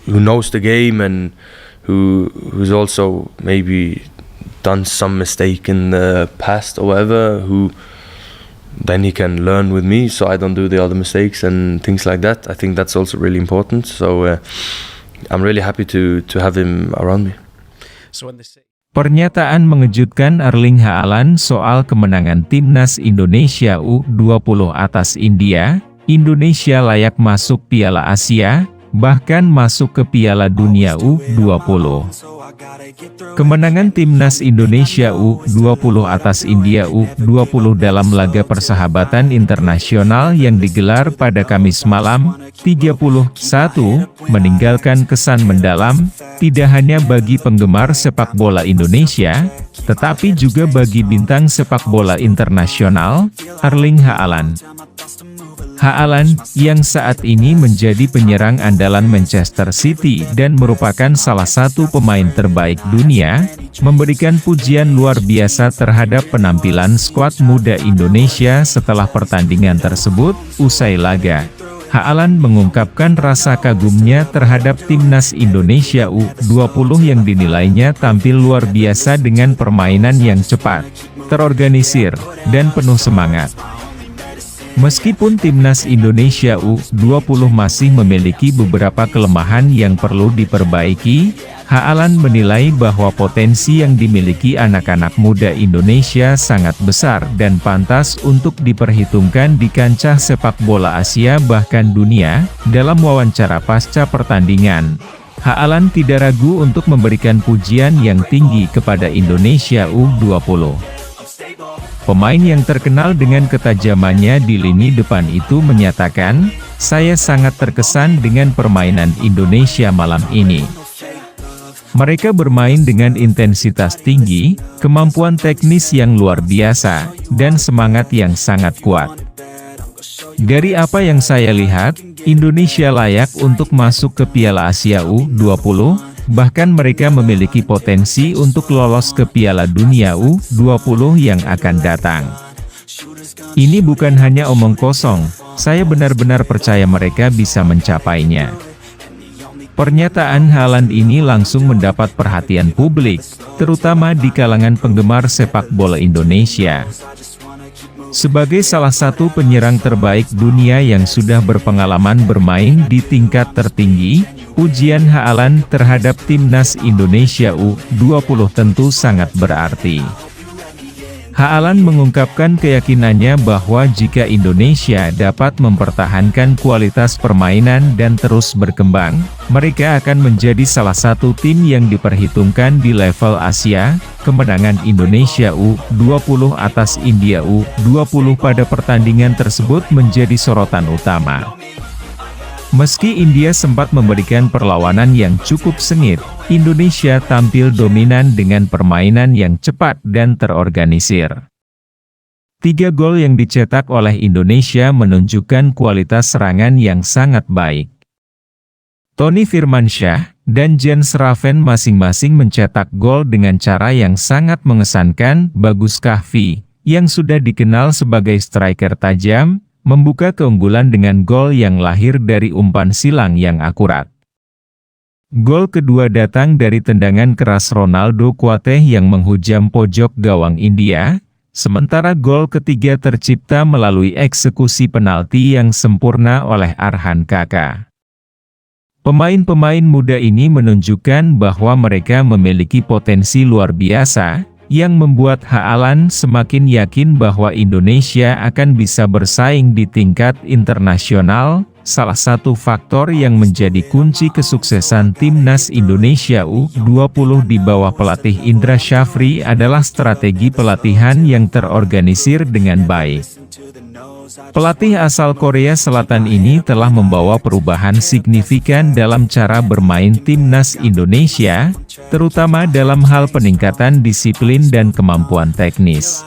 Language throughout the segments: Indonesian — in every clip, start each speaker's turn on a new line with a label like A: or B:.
A: who knows the game and who's also maybe done some mistake in the past or whatever, who then he can learn with me so I don't do the other mistakes and things like that. I think that's also really important. So I'm really happy to have him around me.
B: Pernyataan mengejutkan Erling Haaland soal kemenangan timnas Indonesia U20 atas India. Indonesia layak masuk Piala Asia, bahkan masuk ke Piala Dunia U20. Kemenangan timnas Indonesia U20 atas India U20 dalam laga persahabatan internasional yang digelar pada Kamis malam, 31, meninggalkan kesan mendalam, tidak hanya bagi penggemar sepak bola Indonesia, tetapi juga bagi bintang sepak bola internasional, Erling Haaland. Haaland, yang saat ini menjadi penyerang andalan Manchester City dan merupakan salah satu pemain terbaik dunia, memberikan pujian luar biasa terhadap penampilan skuad muda Indonesia setelah pertandingan tersebut. Usai laga, Haaland mengungkapkan rasa kagumnya terhadap timnas Indonesia U20 yang dinilainya tampil luar biasa dengan permainan yang cepat, terorganisir, dan penuh semangat. Meskipun timnas Indonesia U20 masih memiliki beberapa kelemahan yang perlu diperbaiki, Haaland menilai bahwa potensi yang dimiliki anak-anak muda Indonesia sangat besar dan pantas untuk diperhitungkan di kancah sepak bola Asia bahkan dunia. Dalam wawancara pasca pertandingan, Haaland tidak ragu untuk memberikan pujian yang tinggi kepada Indonesia U20. Pemain yang terkenal dengan ketajamannya di lini depan itu menyatakan, "Saya sangat terkesan dengan permainan Indonesia malam ini. Mereka bermain dengan intensitas tinggi, kemampuan teknis yang luar biasa, dan semangat yang sangat kuat. Dari apa yang saya lihat, Indonesia layak untuk masuk ke Piala Asia U20, bahkan mereka memiliki potensi untuk lolos ke Piala Dunia U20 yang akan datang. Ini bukan hanya omong kosong, saya benar-benar percaya mereka bisa mencapainya." Pernyataan Haaland ini langsung mendapat perhatian publik, terutama di kalangan penggemar sepak bola Indonesia. Sebagai salah satu penyerang terbaik dunia yang sudah berpengalaman bermain di tingkat tertinggi, pujian Haaland terhadap timnas Indonesia U20 tentu sangat berarti. Haaland mengungkapkan keyakinannya bahwa jika Indonesia dapat mempertahankan kualitas permainan dan terus berkembang, mereka akan menjadi salah satu tim yang diperhitungkan di level Asia. Kemenangan Indonesia U20 atas India U20 pada pertandingan tersebut menjadi sorotan utama. Meski India sempat memberikan perlawanan yang cukup sengit, Indonesia tampil dominan dengan permainan yang cepat dan terorganisir. 3 gol yang dicetak oleh Indonesia menunjukkan kualitas serangan yang sangat baik. Tony Firmansyah dan Jens Raven masing-masing mencetak gol dengan cara yang sangat mengesankan. Bagus Kahvi, yang sudah dikenal sebagai striker tajam, membuka keunggulan dengan gol yang lahir dari umpan silang yang akurat. Gol kedua datang dari tendangan keras Ronaldo Kuateh yang menghujam pojok gawang India, sementara gol ketiga tercipta melalui eksekusi penalti yang sempurna oleh Arhan Kaka. Pemain-pemain muda ini menunjukkan bahwa mereka memiliki potensi luar biasa, yang membuat Haaland semakin yakin bahwa Indonesia akan bisa bersaing di tingkat internasional. Salah satu faktor yang menjadi kunci kesuksesan timnas Indonesia U20 di bawah pelatih Indra Syafri adalah strategi pelatihan yang terorganisir dengan baik. Pelatih asal Korea Selatan ini telah membawa perubahan signifikan dalam cara bermain timnas Indonesia, terutama dalam hal peningkatan disiplin dan kemampuan teknis.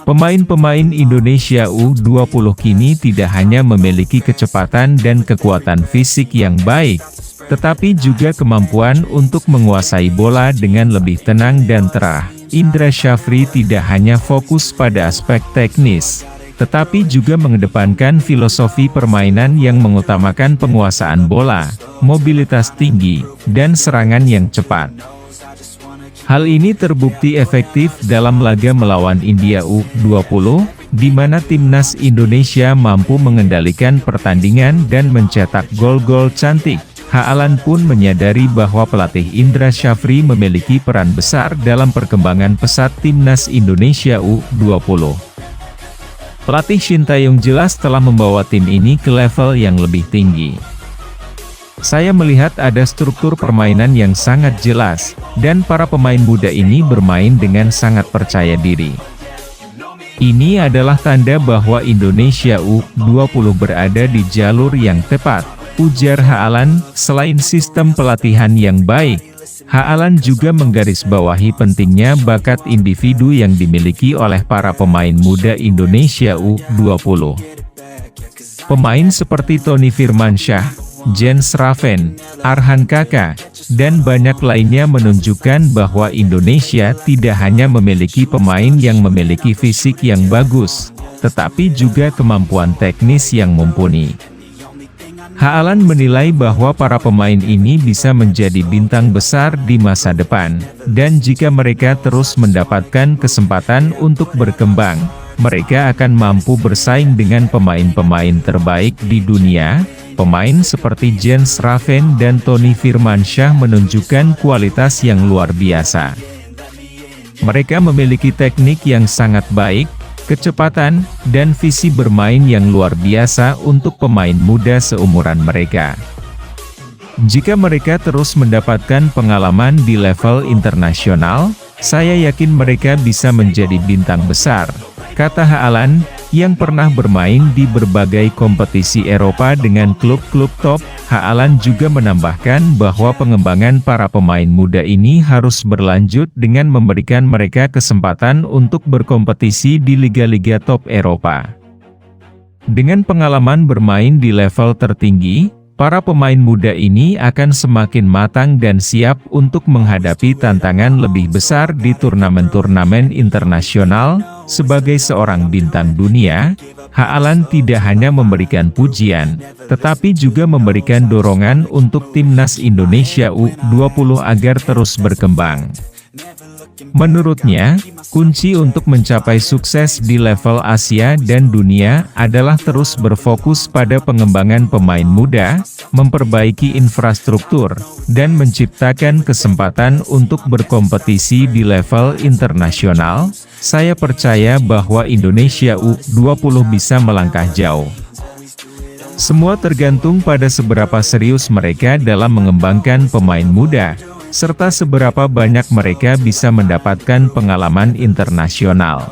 B: Pemain-pemain Indonesia U20 kini tidak hanya memiliki kecepatan dan kekuatan fisik yang baik, tetapi juga kemampuan untuk menguasai bola dengan lebih tenang dan terarah. Indra Syafri tidak hanya fokus pada aspek teknis, tetapi juga mengedepankan filosofi permainan yang mengutamakan penguasaan bola, mobilitas tinggi, dan serangan yang cepat. Hal ini terbukti efektif dalam laga melawan India U20, di mana timnas Indonesia mampu mengendalikan pertandingan dan mencetak gol-gol cantik. Haaland pun menyadari bahwa pelatih Indra Syafri memiliki peran besar dalam perkembangan pesat timnas Indonesia U20. Pelatih Shin Tae-yong jelas telah membawa tim ini ke level yang lebih tinggi. Saya melihat ada struktur permainan yang sangat jelas, dan para pemain muda ini bermain dengan sangat percaya diri. Ini adalah tanda bahwa Indonesia U20 berada di jalur yang tepat, ujar Haaland. Selain sistem pelatihan yang baik, Haaland juga menggarisbawahi pentingnya bakat individu yang dimiliki oleh para pemain muda Indonesia U20. Pemain seperti Tony Firmansyah, Jens Raven, Arhan Kaka, dan banyak lainnya menunjukkan bahwa Indonesia tidak hanya memiliki pemain yang memiliki fisik yang bagus, tetapi juga kemampuan teknis yang mumpuni. Haaland menilai bahwa para pemain ini bisa menjadi bintang besar di masa depan, dan jika mereka terus mendapatkan kesempatan untuk berkembang, mereka akan mampu bersaing dengan pemain-pemain terbaik di dunia. Pemain seperti Jens Raven dan Tony Firmansyah menunjukkan kualitas yang luar biasa. Mereka memiliki teknik yang sangat baik, kecepatan, dan visi bermain yang luar biasa untuk pemain muda seumuran mereka. Jika mereka terus mendapatkan pengalaman di level internasional, saya yakin mereka bisa menjadi bintang besar, kata Haaland, yang pernah bermain di berbagai kompetisi Eropa dengan klub-klub top. Haaland juga menambahkan bahwa pengembangan para pemain muda ini harus berlanjut dengan memberikan mereka kesempatan untuk berkompetisi di liga-liga top Eropa. Dengan pengalaman bermain di level tertinggi, para pemain muda ini akan semakin matang dan siap untuk menghadapi tantangan lebih besar di turnamen-turnamen internasional. Sebagai seorang bintang dunia, Haaland tidak hanya memberikan pujian, tetapi juga memberikan dorongan untuk timnas Indonesia U20 agar terus berkembang. Menurutnya, kunci untuk mencapai sukses di level Asia dan dunia adalah terus berfokus pada pengembangan pemain muda, memperbaiki infrastruktur, dan menciptakan kesempatan untuk berkompetisi di level internasional. Saya percaya bahwa Indonesia U20 bisa melangkah jauh. Semua tergantung pada seberapa serius mereka dalam mengembangkan pemain muda, serta seberapa banyak mereka bisa mendapatkan pengalaman internasional.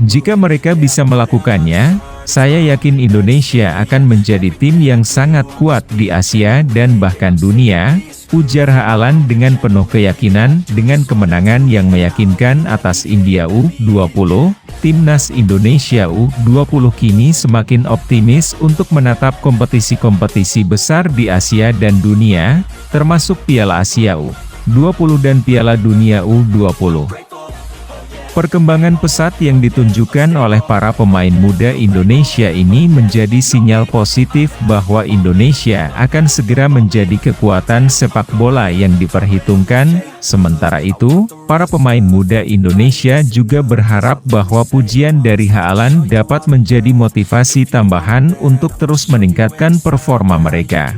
B: Jika mereka bisa melakukannya, saya yakin Indonesia akan menjadi tim yang sangat kuat di Asia dan bahkan dunia, ujar Haaland dengan penuh keyakinan. Dengan kemenangan yang meyakinkan atas India U20, timnas Indonesia U20 kini semakin optimis untuk menatap kompetisi-kompetisi besar di Asia dan dunia, termasuk Piala Asia U20 dan Piala Dunia U20. Perkembangan pesat yang ditunjukkan oleh para pemain muda Indonesia ini menjadi sinyal positif bahwa Indonesia akan segera menjadi kekuatan sepak bola yang diperhitungkan. Sementara itu, para pemain muda Indonesia juga berharap bahwa pujian dari Haaland dapat menjadi motivasi tambahan untuk terus meningkatkan performa mereka.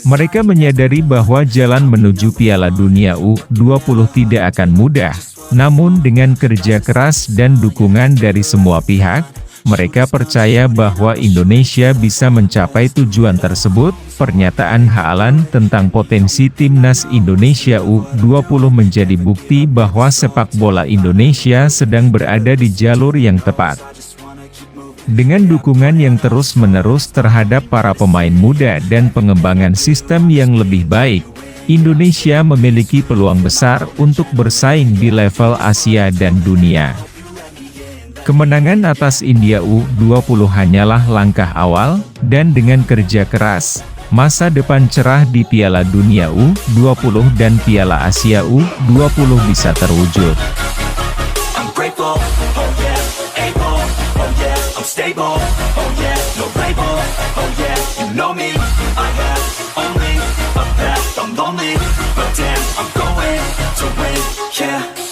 B: Mereka menyadari bahwa jalan menuju Piala Dunia U20 tidak akan mudah. Namun dengan kerja keras dan dukungan dari semua pihak, mereka percaya bahwa Indonesia bisa mencapai tujuan tersebut. Pernyataan Haaland tentang potensi timnas Indonesia U20 menjadi bukti bahwa sepak bola Indonesia sedang berada di jalur yang tepat. Dengan dukungan yang terus-menerus terhadap para pemain muda dan pengembangan sistem yang lebih baik, Indonesia memiliki peluang besar untuk bersaing di level Asia dan dunia. Kemenangan atas India U20 hanyalah langkah awal, dan dengan kerja keras, masa depan cerah di Piala Dunia U20 dan Piala Asia U20 bisa terwujud.
C: I'm stable, oh yeah, no label, oh yeah, you know me. I have only a path, I'm lonely, but damn, I'm going to win, yeah.